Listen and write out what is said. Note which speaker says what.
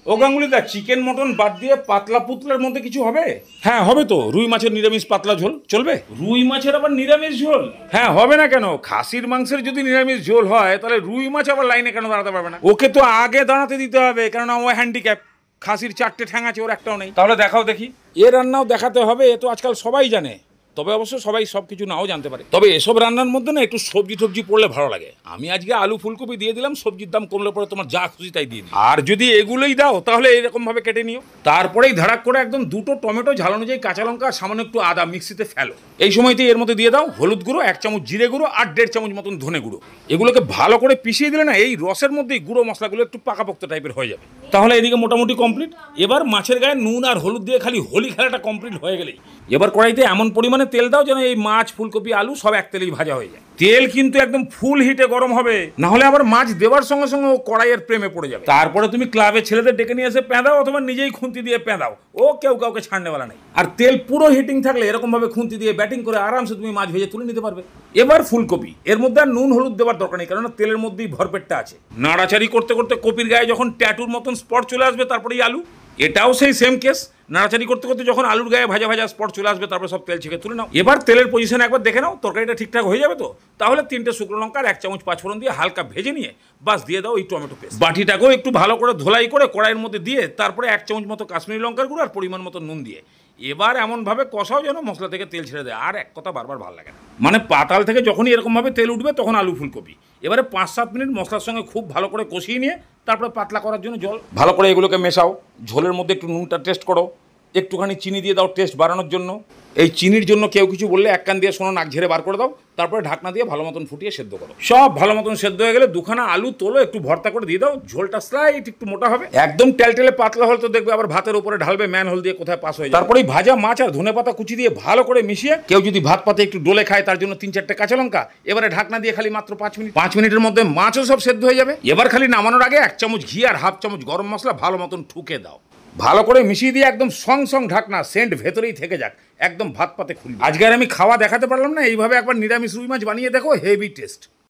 Speaker 1: ও গাঙ্গুলি দা, chicken mutton বাদ দিয়ে পাতলা পুতলার মধ্যে কিছু হবে? হ্যাঁ হবে তো, রুই মাছের নিরামিষ পাতলা ঝোল চলবে। রুই মাছের আবার নিরামিষ ঝোল? হ্যাঁ হবে না কেন, খাসির মাংসের যদি নিরামিষ ঝোল হয় তাহলে রুই মাছ আবার লাইনে কেন দাঁড়াতে পারবে না? ওকে তো আগে দাঁড়াতে দিতে হবে, কেননা ও হ্যান্ডিক্যাপ। খাসির 4টে ঠ্যাং আছে, ওর একটাও নেই। তাহলে দেখাও দেখি। এ রান্নাও দেখাতে হবে, এ তো আজকাল সবাই জানে। তবে অবশ্য সবাই সব কিছু নাও জানতে পারে। তবে এসব রান্নার মধ্যে না একটু সবজি টবজি পড়লে ভালো লাগে। আমি আজকে আলু ফুলকপি দিয়ে দিলাম, সবজির দাম কমলে পরে তোমার যা খুশি তাই দিয়ে দিই। আর যদি এগুলোই দাও তাহলে এরকম ভাবে কেটে নিও। তারপরেই ধারাক করে একদম 2টো টমেটো, ঝাল অনুযায়ী কাঁচা লঙ্কা, সামান্য একটু আদা মিক্সিতে ফেলো। এই সময়তেই এর মধ্যে দিয়ে দাও হলুদ গুঁড়ো, 1 চামচ জিরে গুঁড়ো আর 1.5 চামচ মতন ধনে গুঁড়ো। এগুলোকে ভালো করে পিষিয়ে দিলে না এই রসের মধ্যেই গুঁড়ো মশলাগুলো একটু পাকাপোক্ত টাইপের হয়ে যাবে। তাহলে এদিকে মোটামুটি কমপ্লিট। এবার মাছের গায়ে নুন আর হলুদ দিয়ে খালি হোলি খেলাটা কমপ্লিট হয়ে গেলেই এবার কড়াইতে এমন পরিমাণে তেল দাও যেন এই মাছ ফুলকপি আলু সব এক তেলেই ভাজা হয়ে যায়। তেল কিন্তু একদম ফুল হিটে গরম হবে, না হলে আবার মাছ দেওয়ার সঙ্গে সঙ্গে ও কড়াইয়ের প্রেমে পড়ে যাবে। তারপরে তুমি ক্লাবের ছেলেদের ডেকে নিয়ে এসে পেঁদাও অথবা নিজেই খুন্তি দিয়ে পেঁদাও, ও কেউ কাউকে ছাড়নেওয়ালা নেই। আর তেল পুরো হিটিং থাকলে এরকম ভাবে খুন্তি দিয়ে ব্যাটিং করে আরামসে তুমি মাছ ভেজে তুলে নিতে পারবে। এবার ফুলকপি, এর মধ্যে আর নুন হলুদ দেওয়ার দরকার নেই, কারণ তেলের মধ্যেই ভরপেটটা আছে। নাড়াচাড়ি করতে করতে কপির গায়ে যখন ট্যাটুর মতন স্পট চলে আসবে তারপরেই আলু। এটাও সেই সেম কেস, নাড়াচাড়ি করতে করতে যখন আলুর গায়ে ভাজা ভাজা স্পট চলে আসবে তারপরে সব তেল ছেঁকে তুলে নাও। এবার তেলের পজিশন একবার দেখে নাও তরকারিটা ঠিকঠাক হয়ে যাবে তো। তাহলে 3টে শুকনো লঙ্কা আর 1 চামচ পাঁচফোড়ন দিয়ে হালকা ভেজে নিয়ে বাস দিয়ে দাও এই টমেটো পেস্ট। বাটিটাকেও একটু ভালো করে ধোলাই করে কড়াইয়ের মধ্যে দিয়ে তারপরে 1 চামচ মতো কাশ্মীরি লঙ্কার গুঁড়ো আর পরিমাণ মতো নুন দিয়ে এবার এমনভাবে কষাও যেন মশলা থেকে তেল ছেড়ে দেয়। আর এক কথা বারবার ভালো লাগে না, মানে পাতাল থেকে যখনই এরকমভাবে তেল উঠবে তখন আলু ফুলকপি। এবারে 5-7 মিনিট মশলার সঙ্গে খুব ভালো করে কষিয়ে নিয়ে তারপরে পাতলা করার জন্য জল ভালো করে এগুলোকে মেশাও। ঝোলের মধ্যে একটু নুনটা টেস্ট করো, একটুখানি চিনি দিয়ে দাও টেস্ট বাড়ানোর জন্য। এই চিনির জন্য কেউ কিছু বললে 1 কান দিয়ে শোনো, নাক ঝেড়ে বার করে দাও। তারপরে ঢাকনা দিয়ে ভালো মতন ফুটিয়ে সেদ্ধ করো। সব ভালো মতন সেদ্ধ হয়ে গেলে 2খানা আলু তোলো, একটু ভর্তা করে দিয়ে দাও। ঝোলটা স্লাইট একটু মোটা হবে, একদম টেলটেলে পাতলা হলে তো দেখবে আবার ভাতের উপরে ঢালবে, ম্যান হোল দিয়ে কোথায় পাস হয়ে যায়। তারপরে ভাজা মাছ আর ধনেপাতা কুচি দিয়ে ভালো করে মিশিয়ে, কেউ যদি ভাত পাতে একটু ডোলে খায় তার জন্য 3-4টে কাঁচা লঙ্কা। এবারে ঢাকনা দিয়ে খালি মাত্র 5 মিনিট, 5 মিনিটের মধ্যে মাছও সব সেদ্ধ হয়ে যাবে। এবার খালি নামানোর আগে 1 চামচ ঘি আর 1/2 চামচ গরম মশলা ভালো মতন ঠুকে দাও। ভালো করে মিশিয়ে দিয়ে একদম সং ঢাকনা, সেন্ট ভেতরেই থেকে যাক, একদম ভাত পাতে খুলবে। আজকে আর আমি খাওয়া দেখাতে পারলাম না, এইভাবে একবার নিরামিষ রুই মাছ বানিয়ে দেখো, হেভি টেস্ট।